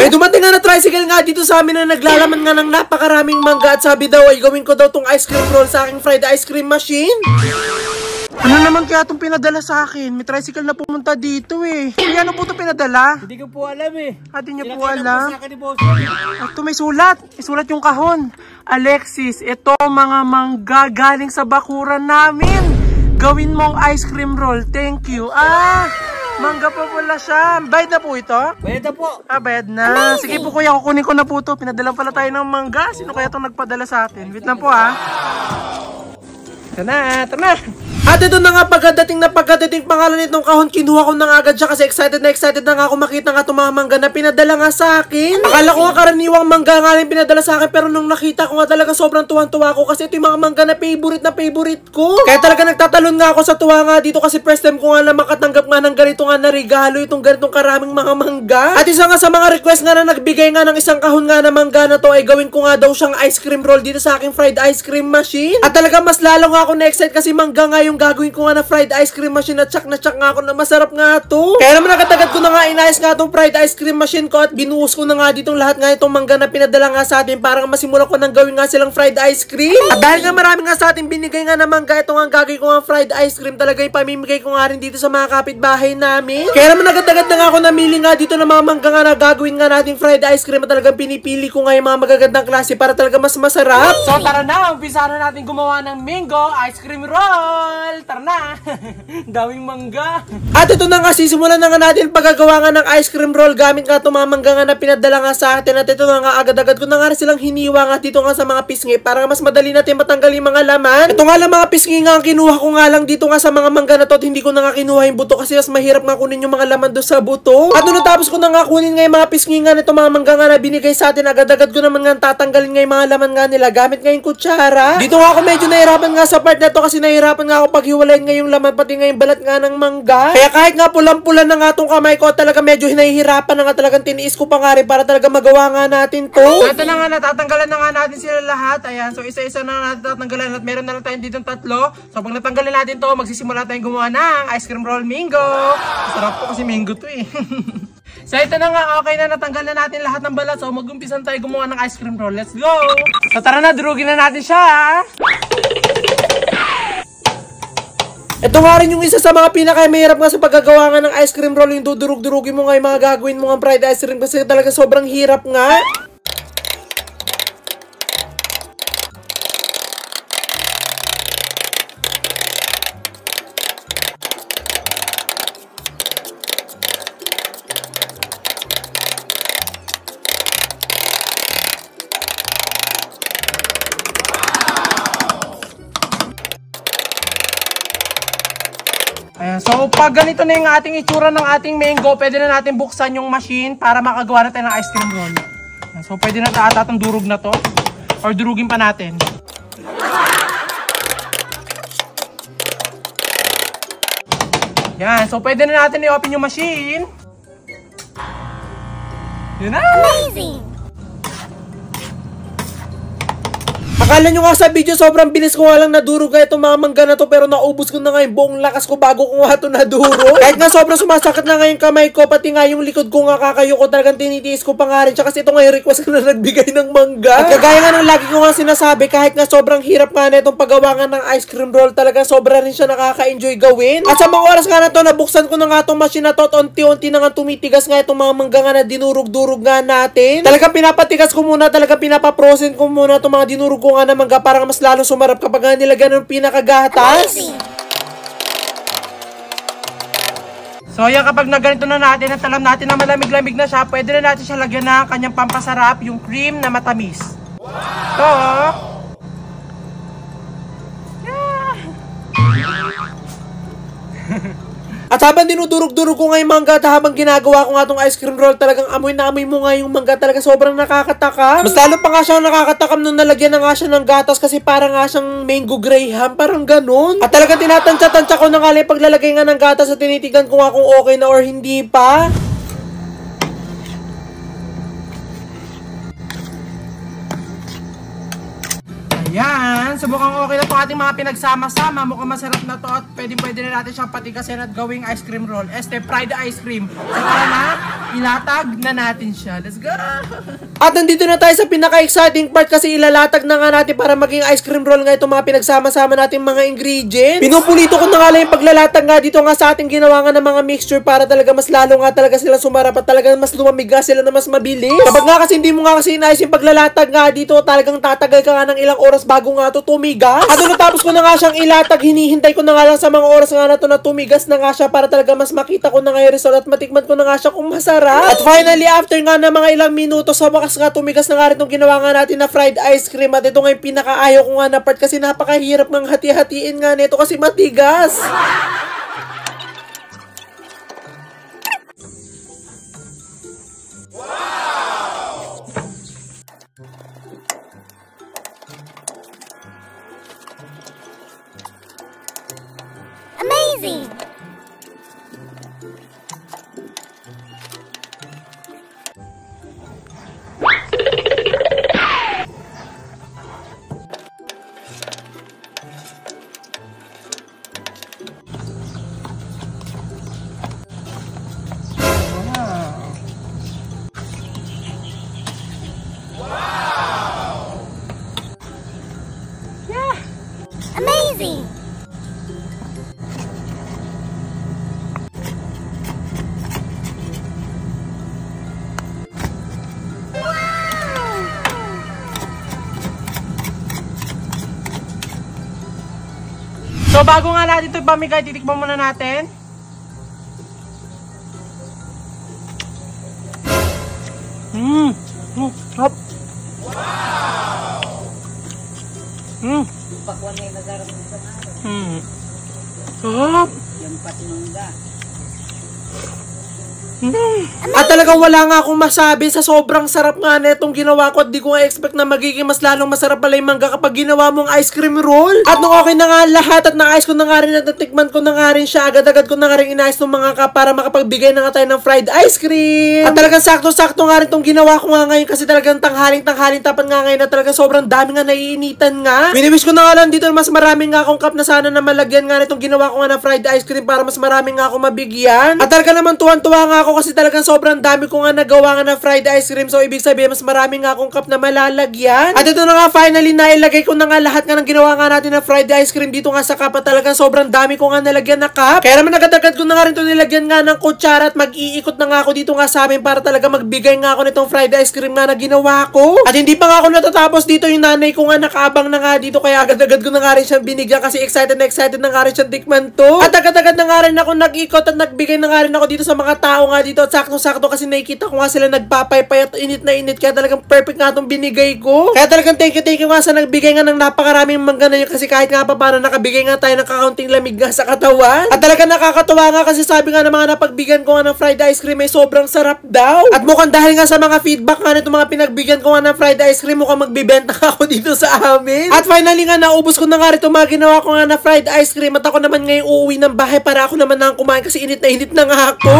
May dumating nga na tricycle nga dito sa amin na naglalaman nga ng napakaraming mangga at sabi daw ay gawin ko daw tong ice cream roll sa aking fried ice cream machine. Ano naman kaya itong pinadala sa akin? May tricycle na pumunta dito eh. Kaya ano po ito pinadala? Hindi ko po alam eh. Hindi niyo po alam? Ito may sulat. May sulat yung kahon. Alexis, ito mga mangga galing sa bakuran namin. Gawin mong ice cream roll. Thank you. Mangga pa pala siya. Bayad na po ito? Bayad na po. Bayad na. Sige po kuya, kukunin ko na po ito. Pinadala pala tayo ng mangga. Sino kaya itong nagpadala sa atin? Wait lang po ha. Ito na, ito na. At ito na nga pagdating pangalan nitong kahon, kinuha ko na nga agad siya kasi excited na nga ako makita nga itong mga mangga na pinadala nga sa akin. Akala ko nga karaniwang mangga nga rin pinadala sa akin, pero nung nakita ko nga talaga sobrang tuwang-tuwa ko kasi ito yung mga mangga na favorite ko. Kaya talaga nagtatalon nga ako sa tuwa nga dito kasi first time ko nga na makatanggap nga ng ganito nga na regalo, itong ganitong karaming mga mangga. At isa nga sa mga request nga na nagbigay nga ng isang kahon nga na mangga na to ay gawin ko nga daw siyang ice cream roll dito sa aking fried ice cream machine. At talaga mas lalo nga ako na-excite kasi mangga nga yung gagawin ko nga na fried ice cream machine at tsak nga ako na masarap nga to. Kaya naman agad-agad ko na nga inayos nga itong fried ice cream machine ko at binuhos ko na nga ditong lahat nga itong mangga na pinadala nga sa atin para masimulan ko nang gawin nga silang fried ice cream. At dahil nga marami nga sa atin binigay nga na mangga, ito nga gagawin ko nga fried ice cream, talaga ipamimigay ko nga rin dito sa mga kapitbahay namin. Kaya naman agad-agad na nga ako namili nga dito ng mga mangga nga na gagawin nga natin fried ice cream at talagang pinipili ko nga yung mga magagandang klase para talaga mas masarap. So tara na, umpisa na natin gumawa ng mango ice cream roll. Tara na! Daming mangga. At ito na nga, sisimulan na nga natin paggagawa nga ng ice cream roll gamit nga itong mga mangga nga na pinadala nga sa atin. At ito na nga, agad-agad ko na nga silang hiniwa nga dito nga sa mga pisngi para mas madali natin matanggal yung mga laman. Ito nga lang mga pisngi nga ang kinuha ko nga lang dito nga sa mga mangga na to at hindi ko na nga kinuha yung buto kasi mas mahirap nga kunin yung mga laman doon sa buto. At nung natapos ko na nga kunin nga yung mga pisngi nga nito mga mangga nga na binigay sa atin, agad-agad ko naman nga tatanggalin nga yung mga laman nga nila gamit nga yung kutsara. Dito nga ako medyo nahirapan nga sa part na to kasi nahirapan nga ako paghiwalayin nga yung laman pati nga yung balat nga ng mangga. Kaya kahit nga pulang-pula na nga tong kamay ko, talaga medyo hinahihirapan na nga talagang tiniis ko pa nga rin para talaga magawa nga natin to. Ito na nga, natatanggalan na nga natin sila lahat. Ayan, so isa-isa na natin tatanggalan at meron na lang tayong dito tatlo. So pag natanggalan natin to, magsisimula tayong gumawa ng ice cream roll mango. Sarap po kasi mango to eh. So ito na nga, okay na, natanggal na natin lahat ng balat. So mag-umpisan tayo gumawa ng ice cream roll. Let's go! So tara na, durugin na natin siya. Ito nga rin yung isa sa mga pinakamahirap nga sa paggagawa nga ng ice cream roll, yung dudurug-durugin mo nga yung mga gagawin mo nga fried ice cream kasi talaga sobrang hirap nga. Ayan, so pag ganito na yung ating itsura ng ating mango, pwede na natin buksan yung machine para makagawa na tayo ng ice cream roll. Ayan, so pwede na ata itong durug na to or durugin pa natin. Ayan, so pwede na natin i-open yung machine. Yun na! Amazing! Akala nyo nga sa video, sobrang bilis ko nga lang nadurog nga itong mga mangga na to pero naubos ko na nga yung buong lakas ko bago ko nga ito nadurog. Kahit nga sobrang sumasakit na nga yung kamay ko, pati nga yung likod ko nga kakayo ko, talagang tinitiis ko pa nga rin siya kasi ito nga yung request ko na nagbigay ng mangga. At kagaya nga ng lagi ko nga sinasabi, kahit nga sobrang hirap nga na itong paggawa nga ng ice cream roll, talaga sobra rin siya nakaka-enjoy gawin. At sa mga oras nga na to, nabuksan ko na nga itong machine na to at unti-unti na nga tumitigas nga itong mga mangga nga na dinurog-durog nga natin. Talaga pinapatigas ko muna, talaga pinapaprosen ko muna itong mga dinurog ko nga na mangga para mas lalong sumarap kapag nga nilagyan ng pinakagatas. So yan, kapag na ganito na natin at alam natin na malamig-lamig na siya, pwede na natin siya lagyan ng kanyang pampasarap, yung cream na matamis. Ito At habang dinudurog-durog ko nga yung mangga at habang ginagawa ko nga itong ice cream roll, talagang amoy na amoy mo nga yung mangga, talaga sobrang nakakatakam. Mas lalo pa nga siyang nakakatakam nung nalagyan na nga siya ng gatas kasi parang nga siyang mango graham, parang ganun. At talagang tinatansya-tansya ko na nga lang paglalagay nga ng gatas at tinitigan ko nga kung okay na or hindi pa. Ayan, so mukhang okay na itong ating mga pinagsama-sama. Mukhang masarap na to at pwede na natin siyang patigasin at gawing ice cream roll. Fried ice cream. So tara na. Ilatag na natin siya. Let's go! At nandito na tayo sa pinaka-exciting part kasi ilalatag na nga natin para maging ice cream roll nga itong mga pinagsama-sama natin mga ingredients. Pinupulito ko na nga lang yung paglalatag nga dito nga sa ating ginawa nga ng mga mixture para talaga mas lalo nga talaga sila sumarap at talaga mas lumamigas sila na mas mabilis. Kapag nga kasi hindi mo nga kasi inayos yung paglalatag nga dito, talagang tatagal ka nga ng ilang oras bago nga ito tumigas. At natapos ko na nga siyang ilatag, hinihintay ko na nga lang sa mga oras nga na ito na tumigas na nga siya para talaga mas makita ko na nga yung result at matikman ko na nga siya kung masarap. At finally, after nga na mga ilang minuto, sa wakas nga tumigas na nga rin itong ginawa nga natin na fried ice cream. At ito nga yung pinakaayaw ko nga na part kasi napakahirap ng hati-hatiin nga nito kasi matigas. Amazing! Amazing! So bago nga natin ito ipamigay, titikman muna natin. Hop. Pakwan na yung nagarap ng isang araw. Hop. Yung patinungga. At talagang wala nga akong masabi sa sobrang sarap nga na itong ginawa ko at di ko nga expect na magiging mas lalong masarap pala yung mangga kapag ginawa mong ice cream roll. At nung okay na nga lahat at na-ice ko na nga rin at natikman ko na nga rin siya, agad-agad ko na nga rin in-ice ng mga cup para makapagbigay na nga tayo ng fried ice cream. At talagang sakto-sakto nga rin itong ginawa ko nga ngayon kasi talagang tanghaling tapan nga ngayon na talagang sobrang dami nga naiinitan nga. Biniwish ko na nga lang dito mas maraming nga akong cup na sana na malagyan nga nitong ginawa ko nga na fried ice cream para mas maraming nga ako mabigyan. At talaga naman tuwan-tuwa nga ako kasi talagang sobrang dami ko nga nagawa nga na fried ice cream. So ibig sabihin mas marami nga akong cup na malalagyan. At ito na nga finally nailagay ko na nga lahat nga ng ginawa nga natin na fried ice cream dito nga sa cup. At talagang sobrang dami ko nga nalagyan na cup. Kaya naman agad-agad ko na nga rin ito nilagyan nga ng kutsara at mag-iikot na nga ako dito nga sa amin para talaga magbigay nga ako nitong fried ice cream nga na ginawa ko. At hindi pa nga ako natatapos dito, yung nanay ko nga nakaabang na nga dito kaya agad-agad ko na nga rin siyang binigyan kasi excited na nga rin siyang tikman to. At agad-agad na nga rin ako nag-ikot at nagbigay na nga rin ako dito sa mga tao nga dito. At sakto-sakto kasi nakikita ko nga sila nagpapaypay at init na init kaya talagang perfect nga itong binigay ko. Kaya talagang thank you nga sa nagbigay nga ng napakaraming mangga na yun kasi kahit nga pa paano nakabigay nga tayo ng kakaunting lamig nga sa katawan. At talagang nakakatuwa nga kasi sabi nga ng mga napagbigyan ko nga ng fried ice cream ay sobrang sarap daw. At mukhang dahil nga sa mga feedback nga nito mga pinagbigyan ko nga ng fried ice cream mukhang magbibenta ako dito sa amin. At finally nga naubos ko na nga rito mga ginawa ko nga na fried ice cream at ako naman ngayon uuwi ng bahay para ako naman na kumain kasi init na nga ako.